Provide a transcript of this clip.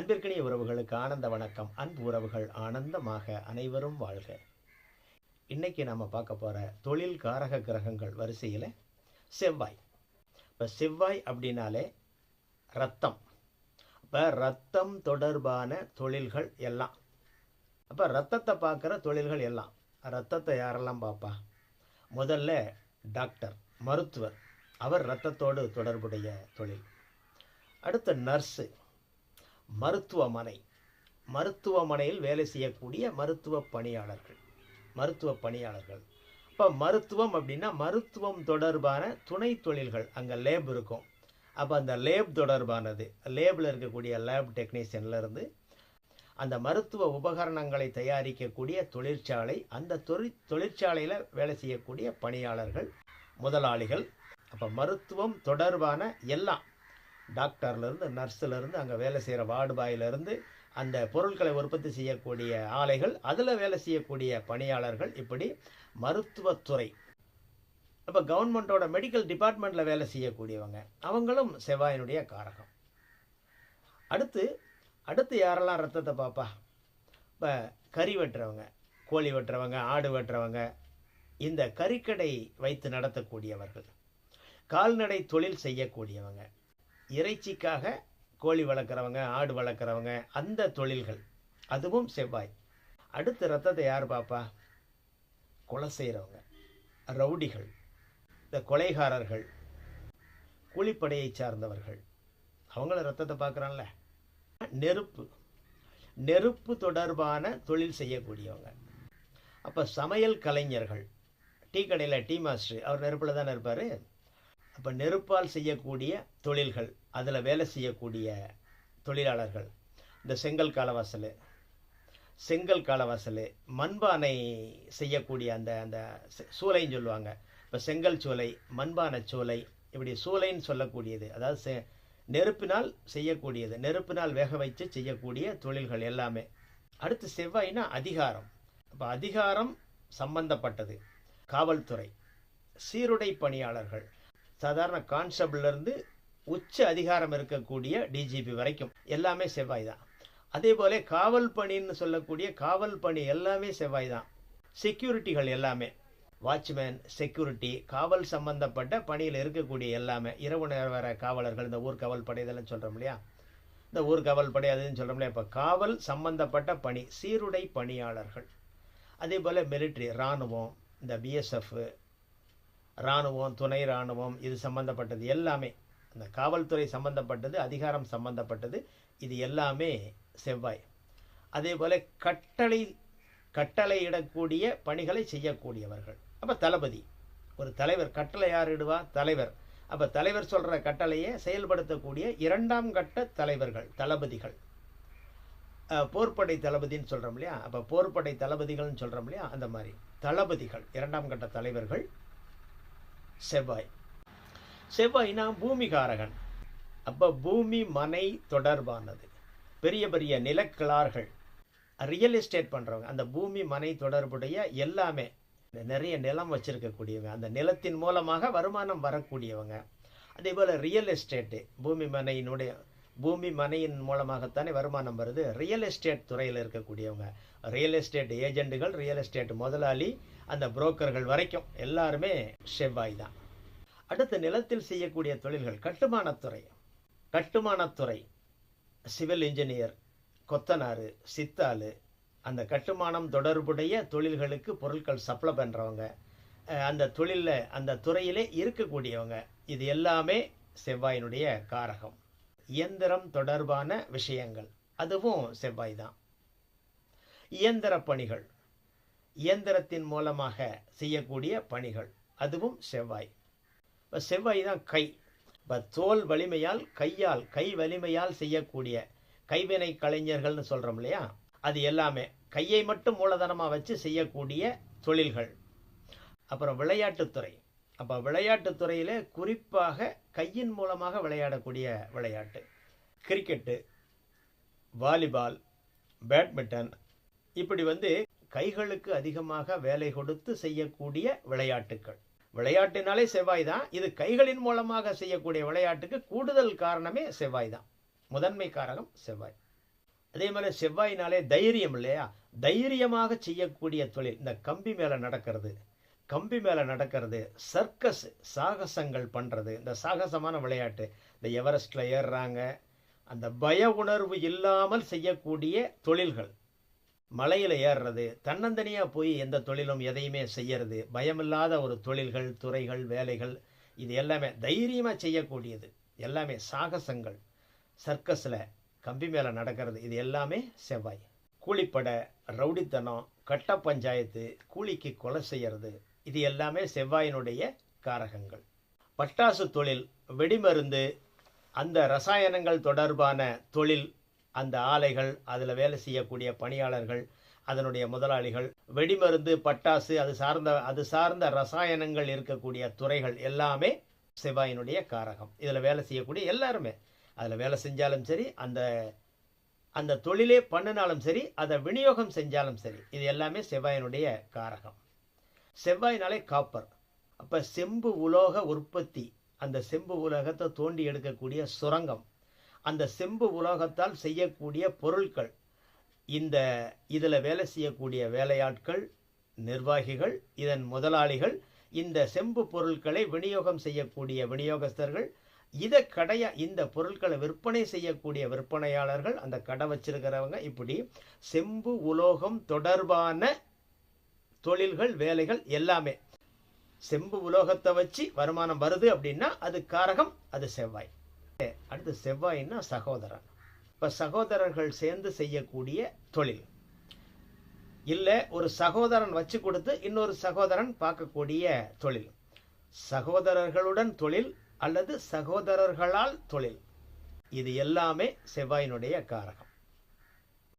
அன்பிற்கினிய உறவுகளுக்கு ஆனந்த வணக்கம். அன்பு உறவுகள் ஆனந்தமாக அனைவரும் வாழ்க. இன்னைக்கு நம்ம பார்க்க போகிற தொழில் காரக கிரகங்கள் வரிசையில் செவ்வாய். இப்போ செவ்வாய் அப்படின்னாலே ரத்தம். இப்போ ரத்தம் தொடர்பான தொழில்கள் எல்லாம். அப்போ ரத்தத்தை பார்க்குற தொழில்கள் எல்லாம். ரத்தத்தை யாரெல்லாம் பார்ப்பா? முதல்ல டாக்டர், மருத்துவர். அவர் இரத்தத்தோடு தொடர்புடைய தொழில். அடுத்த நர்ஸு, மருத்துவமனையில் வேலை செய்யக்கூடிய மருத்துவ பணியாளர்கள். இப்போ மருத்துவம் அப்படின்னா மருத்துவம் தொடர்பான துணை தொழில்கள். அங்கே லேப் இருக்கும். அப்போ அந்த லேப் தொடர்பானது, லேபில் இருக்கக்கூடிய லேப் டெக்னீஷியன்லேருந்து அந்த மருத்துவ உபகரணங்களை தயாரிக்கக்கூடிய தொழிற்சாலை, அந்த தொழிற்சாலையில் வேலை செய்யக்கூடிய பணியாளர்கள், முதலாளிகள். அப்போ மருத்துவம் தொடர்பான எல்லாம், டாக்டர்லேருந்து நர்ஸிலேருந்து அங்கே வேலை செய்கிற வார்டு பாயிலேருந்து அந்த பொருட்களை உற்பத்தி செய்யக்கூடிய ஆலைகள், அதில் வேலை செய்யக்கூடிய பணியாளர்கள், இப்படி மருத்துவத்துறை. இப்போ கவர்மெண்ட்டோட மெடிக்கல் டிபார்ட்மெண்ட்டில் வேலை செய்யக்கூடியவங்க, அவங்களும் செவ்வாயினுடைய காரகம். அடுத்து யாரெல்லாம் ரத்தத்தை பார்ப்பா? இப்போ கறி வெட்டுறவங்க, கோழி வெட்டுறவங்க, ஆடு வெட்டுறவங்க, இந்த கறிக்கடை வைத்து நடத்தக்கூடியவர்கள், கால்நடை தொழில் செய்யக்கூடியவங்க, இறைச்சிக்காக கோழி வளர்க்குறவங்க, ஆடு வளர்க்குறவங்க, அந்த தொழில்கள், அதுவும் செவ்வாய். அடுத்து ரத்தத்தை யார் பார்ப்பா? கொலை செய்கிறவங்க, ரவுடிகள், இந்த கொலைகாரர்கள், கூலிப்படையை சார்ந்தவர்கள், அவங்கள ரத்தத்தை பார்க்குறான்ல. நெருப்பு தொடர்பான தொழில் செய்யக்கூடியவங்க. அப்போ சமையல் கலைஞர்கள், டீ கடையில் டீ மாஸ்டர், அவர் நெருப்பில் தானே இருப்பார். அப்போ நெருப்பால் செய்யக்கூடிய தொழில்கள், அதில் வேலை செய்யக்கூடிய தொழிலாளர்கள், இந்த செங்கல் காலவாசல், மண்பானை செய்யக்கூடிய அந்த சூளைன்னு சொல்லுவாங்க. இப்போ செங்கல் சூளை, மண்பானை சூளை, இப்படி சூளைன்னு சொல்லக்கூடியது, அதாவது நெருப்பினால் செய்யக்கூடியது, நெருப்பினால் வேக வைத்து செய்யக்கூடிய தொழில்கள் எல்லாமே. அடுத்து செவ்வாய்னா அதிகாரம். அப்போ அதிகாரம் சம்பந்தப்பட்டது, காவல்துறை, சீருடை பணியாளர்கள், சாதாரண கான்ஸ்டபிள்லேருந்து உச்ச அதிகாரம் இருக்கக்கூடிய டிஜிபி வரைக்கும் எல்லாமே செவ்வாய் தான். அதே போல காவல் பணின்னு சொல்லக்கூடிய காவல் பணி எல்லாமே செவ்வாய் தான். செக்யூரிட்டிகள் எல்லாமே, வாட்ச்மேன், செக்யூரிட்டி, காவல் சம்பந்தப்பட்ட பணியில் இருக்கக்கூடிய எல்லாமே, இரவு நேர காவலர்கள், இந்த ஊர் காவல் படை இதெல்லாம் சொல்கிறோம் இல்லையா, இந்த ஊர் காவல் படை அதுன்னு சொல்கிறோம் இல்லையா. இப்போ காவல் சம்பந்தப்பட்ட பணி, சீருடை பணியாளர்கள். அதே போல் மிலிட்ரி, இராணுவம், இந்த பிஎஸ்எஃப், இராணுவம், துணை இராணுவம், இது சம்பந்தப்பட்டது எல்லாமே, அந்த காவல்துறை சம்பந்தப்பட்டது, அதிகாரம் சம்பந்தப்பட்டது, இது எல்லாமே செவ்வாய். அதே போல் கட்டளையிடக்கூடிய பணிகளை செய்யக்கூடியவர்கள். அப்போ தளபதி, ஒரு தலைவர், கட்டளை யார் இடுவா? தலைவர். அப்போ தலைவர் சொல்கிற கட்டளையை செயல்படுத்தக்கூடிய இரண்டாம் கட்ட தலைவர்கள், தளபதிகள். போர்ப்படை தளபதின்னு சொல்கிறோம் இல்லையா, அப்போ போர்ப்படை தளபதிகள்னு சொல்கிறோம் இல்லையா, அந்த மாதிரி தளபதிகள், இரண்டாம் கட்ட தலைவர்கள் செவ்வாய்னா பூமிகாரகன். அப்போ பூமி மனை தொடர்பானது, பெரிய பெரிய நிலக்கிழார்கள், ரியல் எஸ்டேட் பண்ணுறவங்க, அந்த பூமி மனை தொடர்புடைய எல்லாமே, நிறைய நிலம் வச்சுருக்கக்கூடியவங்க, அந்த நிலத்தின் மூலமாக வருமானம் வரக்கூடியவங்க. அதே போல் ரியல் எஸ்டேட்டு, பூமி மனையின் மூலமாகத்தானே வருமானம் வருது. ரியல் எஸ்டேட் துறையில் இருக்கக்கூடியவங்க, ரியல் எஸ்டேட் ஏஜெண்டுகள், ரியல் எஸ்டேட் முதலாளி, அந்த புரோக்கர்கள் வரைக்கும் எல்லாருமே செவ்வாய் தான். அடுத்த நிலத்தில் செய்யக்கூடிய தொழில்கள், கட்டுமானத்துறை, சிவில் இன்ஜினியர், கொத்தனார், சித்தாள், அந்த கட்டுமானம் தொடர்புடைய தொழில்களுக்கு பொருட்கள் சப்ளை பண்ணுறவங்க, அந்த தொழிலில், அந்த துறையிலே இருக்கக்கூடியவங்க, இது எல்லாமே செவ்வாயினுடைய காரகம். இயந்திரம் தொடர்பான விஷயங்கள், அதுவும் செவ்வாய் தான். இயந்திர பணிகள், இயந்திரத்தின் மூலமாக செய்யக்கூடிய பணிகள், அதுவும் செவ்வாய். இப்போ செவ்வாய் தான் கை. இப்போ தோல் வலிமையால், கை வலிமையால் செய்யக்கூடிய கைவினை கலைஞர்கள்னு சொல்கிறோம் இல்லையா, அது எல்லாமே கையை மட்டும் மூலதனமாக வச்சு செய்யக்கூடிய தொழில்கள். அப்புறம் விளையாட்டுத்துறை. அப்போ விளையாட்டுத்துறையில் குறிப்பாக கையின் மூலமாக விளையாடக்கூடிய விளையாட்டு, கிரிக்கெட்டு, வாலிபால், பேட்மிண்டன், இப்படி கைகளுக்கு அதிகமாக வேலை கொடுத்து செய்யக்கூடிய விளையாட்டுக்கள். விளையாட்டினாலே செவ்வாய் தான். இது கைகளின் மூலமாக செய்யக்கூடிய விளையாட்டுக்கு கூடுதல் காரணமே செவ்வாய் தான். முதன்மை காரகம் செவ்வாய். அதே மாதிரி செவ்வாயினாலே தைரியம் இல்லையா, தைரியமாக செய்யக்கூடிய தொழில். இந்த கம்பி மேலே நடக்கிறது, கம்பி மேலே நடக்கிறது, சர்க்கஸ் சாகசங்கள் பண்ணுறது, இந்த சாகசமான விளையாட்டு, இந்த எவரெஸ்டில் ஏறுறாங்க, அந்த பய உணர்வு இல்லாமல் செய்யக்கூடிய தொழில்கள், மலையில் ஏறுறது, தன்னந்தனியாக போய் எந்த தொழிலும் எதையுமே செய்யறது, பயமில்லாத ஒரு தொழில்கள், துறைகள், வேலைகள், இது எல்லாமே தைரியமாக செய்யக்கூடியது, எல்லாமே சாகசங்கள், சர்க்கஸில் கம்பி மேலே நடக்கிறது, இது எல்லாமே செவ்வாய். கூலிப்படை, ரவுடித்தனம், கட்ட பஞ்சாயத்து, கூலிக்கு கொலை செய்யறது, இது எல்லாமே செவ்வாயினுடைய காரகங்கள். பட்டாசு தொழில், வெடிமருந்து, அந்த ரசாயனங்கள் தொடர்பான தொழில், அந்த ஆலைகள், அதில் வேலை செய்யக்கூடிய பணியாளர்கள், அதனுடைய முதலாளிகள், வெடிமருந்து, பட்டாசு, அது சார்ந்த ரசாயனங்கள் இருக்கக்கூடிய துறைகள் எல்லாமே செவ்வாயினுடைய காரகம். இதில் வேலை செய்யக்கூடிய எல்லாருமே, அதில் வேலை செஞ்சாலும் சரி, அந்த தொழிலே பண்ணினாலும் சரி, அதை விநியோகம் செஞ்சாலும் சரி, இது எல்லாமே செவ்வாயினுடைய காரகம். செவ்வாயினாலே காப்பர். அப்போ செம்பு உலோக உற்பத்தி, அந்த செம்பு உலோகத்தை தோண்டி எடுக்கக்கூடிய சுரங்கம், அந்த செம்பு உலோகத்தால் செய்யக்கூடிய பொருட்கள், இதில் வேலை செய்யக்கூடிய வேலையாட்கள், நிர்வாகிகள், இதன் முதலாளிகள், இந்த செம்பு பொருட்களை விநியோகம் செய்யக்கூடிய விநியோகஸ்தர்கள், இந்த பொருட்களை விற்பனை செய்யக்கூடிய விற்பனையாளர்கள், அந்த கடை வச்சிருக்கிறவங்க, இப்படி செம்பு உலோகம் தொடர்பான தொழில்கள், வேலைகள் எல்லாமே. செம்பு உலோகத்தை வச்சு வருமானம் வருது அப்படின்னா அது காரகம், அது செவ்வாய். அடுத்து செவ்வாய்னா சகோதரன். இப்போ சகோதரர்கள் சேர்ந்து செய்யக்கூடிய தொழில், இல்லை ஒரு சகோதரன் வச்சு கொடுத்து இன்னொரு சகோதரன் பார்க்கக்கூடிய தொழில், சகோதரர்களுடன் தொழில் அல்லது சகோதரர்களால் தொழில், இது எல்லாமே செவ்வாயினுடைய காரகம்.